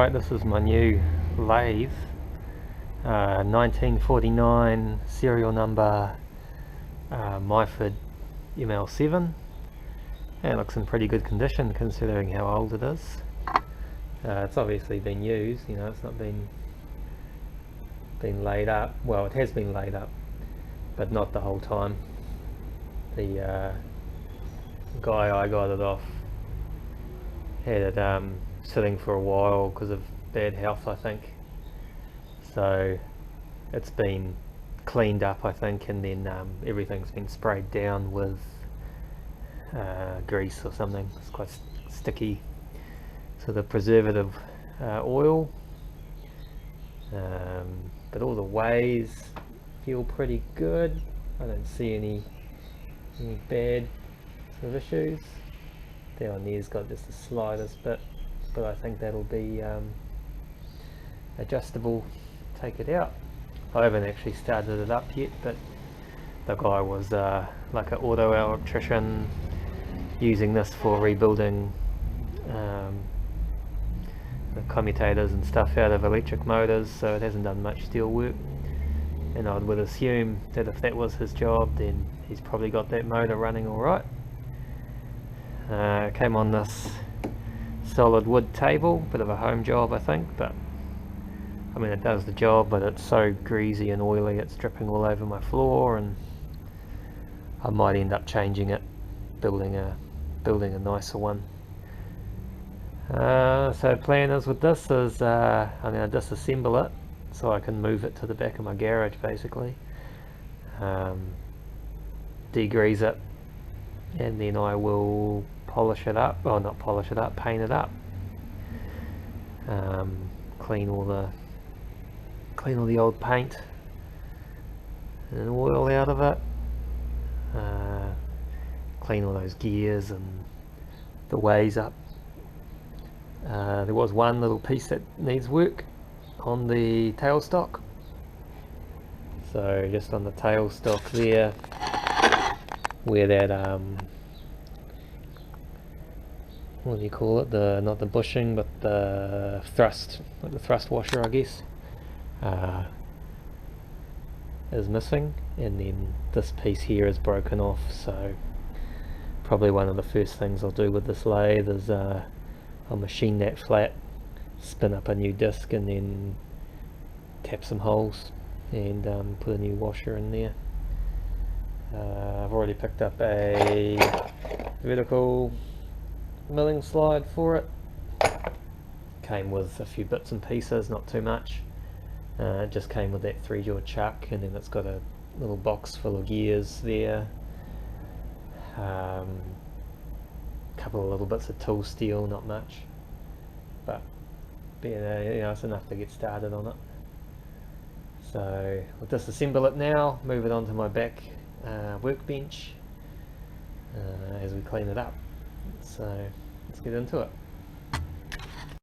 Alright, this is my new lathe, 1949 serial number, Myford ML7. It looks in pretty good condition considering how old it is. It's obviously been used, you know, it's not been laid up. Well, it has been laid up, but not the whole time. The guy I got it off had it sitting for a while because of bad health, I think. So it's been cleaned up, I think, and then everything's been sprayed down with grease or something. It's quite sticky. So the preservative oil, but all the ways feel pretty good. I don't see any bad sort of issues. Down there's got just the slightest bit, but I think that'll be adjustable. Take it out. I haven't actually started it up yet, but the guy was like an auto electrician using this for rebuilding the commutators and stuff out of electric motors, so it hasn't done much steel work, and I would assume that if that was his job, then he's probably got that motor running alright. Came on this solid wood table, bit of a home job I think, but I mean it does the job, but it's so greasy and oily it's dripping all over my floor, and I might end up changing it, building a nicer one. So plan is with this is I'm going to disassemble it so I can move it to the back of my garage basically, degrease it, and then I will polish it up, well not polish it up, paint it up, clean all the old paint and oil out of it, clean all those gears and the ways up. There was one little piece that needs work on the tailstock, so just on the tailstock there where that what do you call it, not the bushing but the thrust, like the thrust washer I guess, is missing, and then this piece here is broken off. So probably one of the first things I'll do with this lathe is I'll machine that flat, spin up a new disc, and then tap some holes and put a new washer in there. I've already picked up a vertical milling slide for it. Came with a few bits and pieces, not too much. It just came with that 3-jaw chuck, and then it's got a little box full of gears there. Couple of little bits of tool steel, not much, but you know, it's enough to get started on it. So I'll disassemble it now, move it onto my back workbench as we clean it up. So let's get into it.